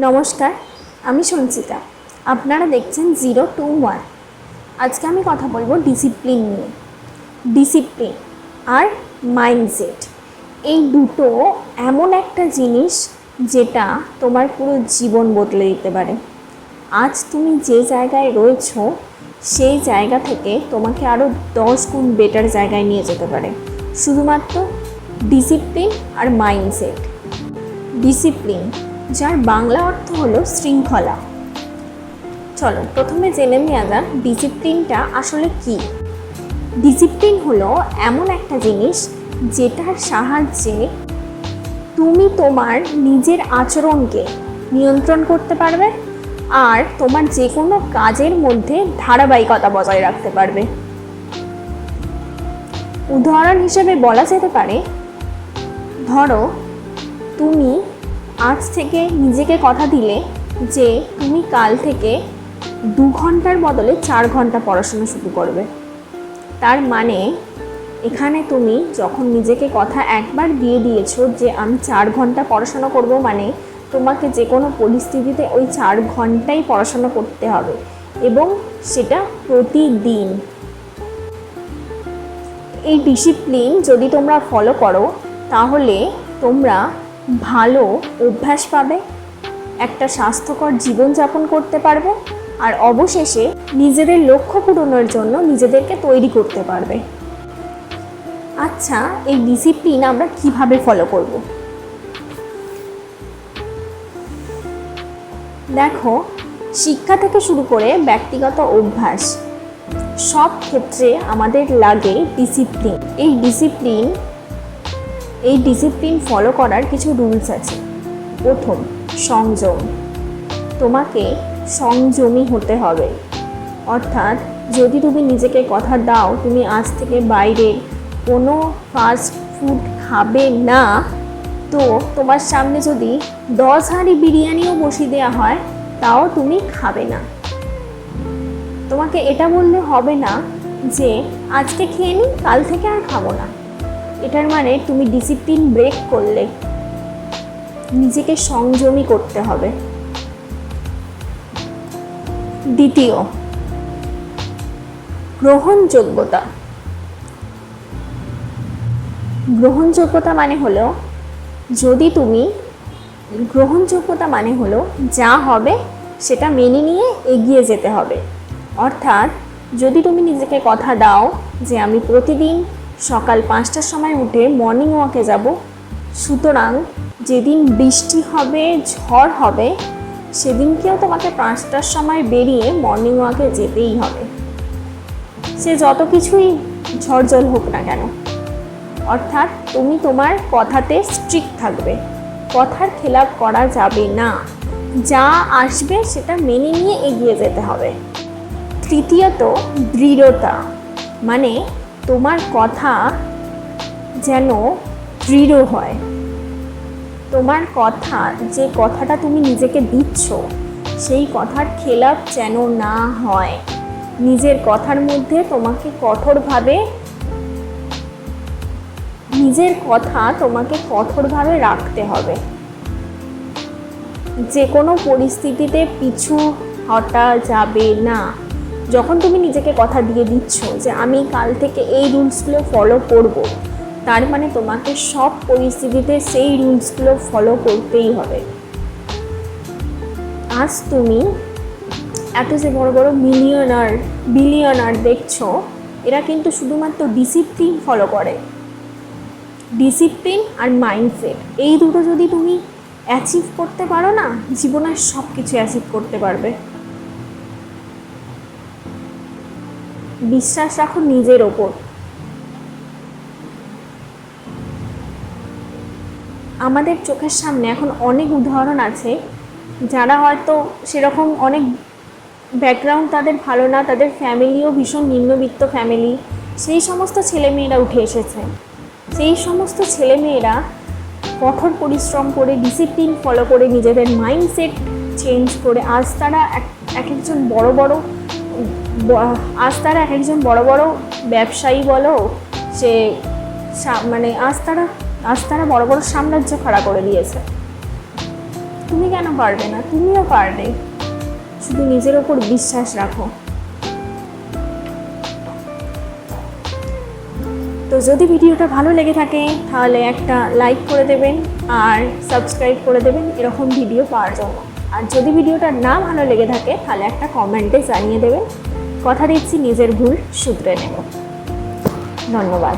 নমস্কার, আমি সঞ্চিতা। আপনারা দেখছেন 021। আজকে আমি কথা বলবো ডিসিপ্লিন নিয়ে। ডিসিপ্লিন আর মাইন্ডসেট এই দুটো এমন একটা জিনিস যেটা তোমার পুরো জীবন বদলে দিতে পারে। আজ তুমি যে জায়গায় রয়েছো সেই জায়গা থেকে তোমাকে আরও 10 গুণ বেটার জায়গায় নিয়ে যেতে পারে শুধুমাত্র ডিসিপ্লিন আর মাইন্ডসেট। ডিসিপ্লিন, যার বাংলা অর্থ হলো শৃঙ্খলা। চলো প্রথমে জেনে নেওয়া যাক ডিসিপ্লিনটা আসলে কি। ডিসিপ্লিন হলো এমন একটা জিনিস যেটার সাহায্যে তুমি তোমার নিজের আচরণকে নিয়ন্ত্রণ করতে পারবে আর তোমার যে কোনো কাজের মধ্যে ধারাবাহিকতা বজায় রাখতে পারবে। উদাহরণ হিসেবে বলা যেতে পারে, ধরো তুমি আজ থেকে নিজেকে কথা দিলে যে তুমি কাল থেকে 2 ঘন্টার বদলে 4 ঘন্টা পড়াশোনা শুরু করবে। তার মানে এখানে তুমি যখন নিজেকে কথা একবার দিয়ে দিয়েছো যে আমি 4 ঘন্টা পড়াশোনা করব, মানে তোমাকে যে কোনো পরিস্থিতিতে ওই 4 ঘন্টাই পড়াশোনা করতে হবে এবং সেটা প্রতিদিন। এই ডিসিপ্লিন যদি তোমরা ফলো করো তাহলে তোমরা ভালো অভ্যাস পাবে, একটা স্বাস্থ্যকর জীবনযাপন করতে পারবে আর অবশেষে নিজেদের লক্ষ্য পূরণের জন্য নিজেদেরকে তৈরি করতে পারবে। আচ্ছা, এই ডিসিপ্লিন আমরা কিভাবে ফলো করব? দেখো, শিক্ষা থেকে শুরু করে ব্যক্তিগত অভ্যাস সব ক্ষেত্রে আমাদের লাগে ডিসিপ্লিন। এই ডিসিপ্লিন ফলো করার কিছু রুলস আছে। প্রথম, সংযম। তোমাকে সংযমী হতে হবে। অর্থাৎ যদি তুমি নিজেকে কথা দাও তুমি আজ থেকে বাইরে কোনো ফাস্ট ফুড খাবে না, তো তোমার সামনে যদি 10 হাঁড়ি বিরিয়ানিও বসিয়ে দেওয়া হয় তাও তুমি খাবে না। তোমাকে এটা বললে হবে না যে আজকে খেয়ে নিই, কাল থেকে আর খাবো না। এটার মানে তুমি ডিসিপ্লিন ব্রেক করলে। নিজেকে সংযমী করতে হবে। দ্বিতীয়, গ্রহণযোগ্যতা। গ্রহণযোগ্যতা মানে হলো যা হবে সেটা মেনে নিয়ে এগিয়ে যেতে হবে। অর্থাৎ যদি তুমি নিজেকে কথা দাও যে আমি প্রতিদিন সকাল 5টার সময় উঠে মর্নিং ওয়াকে যাব, সুতরাং যেদিন বৃষ্টি হবে, ঝড় হবে, সেদিনকেও তোমাকে 5টার সময় বেরিয়ে মর্নিং ওয়াকে যেতেই হবে, সে যত কিছুই ঝড় হোক না কেন। অর্থাৎ তুমি তোমার কথাতে স্ট্রিক্ট থাকবে, কথার খেলাপ করা যাবে না, যা আসবে সেটা মেনে নিয়ে এগিয়ে যেতে হবে। তৃতীয়ত, দৃঢ়তা। মানে তোমার কথা যেন দৃঢ় হয়। তোমার কথা, যে কথাটা তুমি নিজেকে দিচ্ছ সেই কথার খেলাপ যেন না হয়। নিজের কথার মধ্যে তোমাকে কঠোরভাবে রাখতে হবে। যে কোনো পরিস্থিতিতে পিছু হটা যাবে না। যখন তুমি নিজেকে কথা দিয়ে দিচ্ছ যে আমি কাল থেকে এই রুলসগুলো ফলো করব, তার মানে তোমাকে সব পরিস্থিতিতে সেই রুলসগুলো ফলো করতেই হবে। আজ তুমি এত যে বড় বড় বিলিয়নার দেখছো, এরা কিন্তু শুধুমাত্র ডিসিপ্লিন ফলো করে। ডিসিপ্লিন আর মাইন্ডসেট এই দুটো যদি তুমি অ্যাচিভ করতে পারো না, জীবনের সব কিছু অ্যাচিভ করতে পারবে। বিশ্বাস রাখো নিজের ওপর। আমাদের চোখের সামনে এখন অনেক উদাহরণ আছে যারা হয়তো সেরকম অনেক ব্যাকগ্রাউন্ড তাদের ভালো না, তাদের ফ্যামিলিও ভীষণ নিম্নবিত্ত ফ্যামিলি, সেই সমস্ত ছেলেমেয়েরা উঠে এসেছে। সেই সমস্ত ছেলেমেয়েরা কঠোর পরিশ্রম করে, ডিসিপ্লিন ফলো করে, নিজেদের মাইন্ডসেট চেঞ্জ করে আজ তারা এক একজন বড় বড় ব্যবসায়ী বলো, সে মানে আজ তারা বড় বড় সাম্রাজ্য খাড়া করে দিয়েছে। তুমি কেন পারবে না? তুমিও পারবে, শুধু নিজের ওপর বিশ্বাস রাখো। তো যদি ভিডিওটা ভালো লেগে থাকে তাহলে একটা লাইক করে দেবেন আর সাবস্ক্রাইব করে দেবেন এরকম ভিডিও পাওয়ার জন্য। আর যদি ভিডিওটা না ভালো লেগে থাকে তাহলে একটা কমেন্টে জানিয়ে দেবেন। কথা দিচ্ছি নিজের ভুল শুধরে নেব। ধন্যবাদ।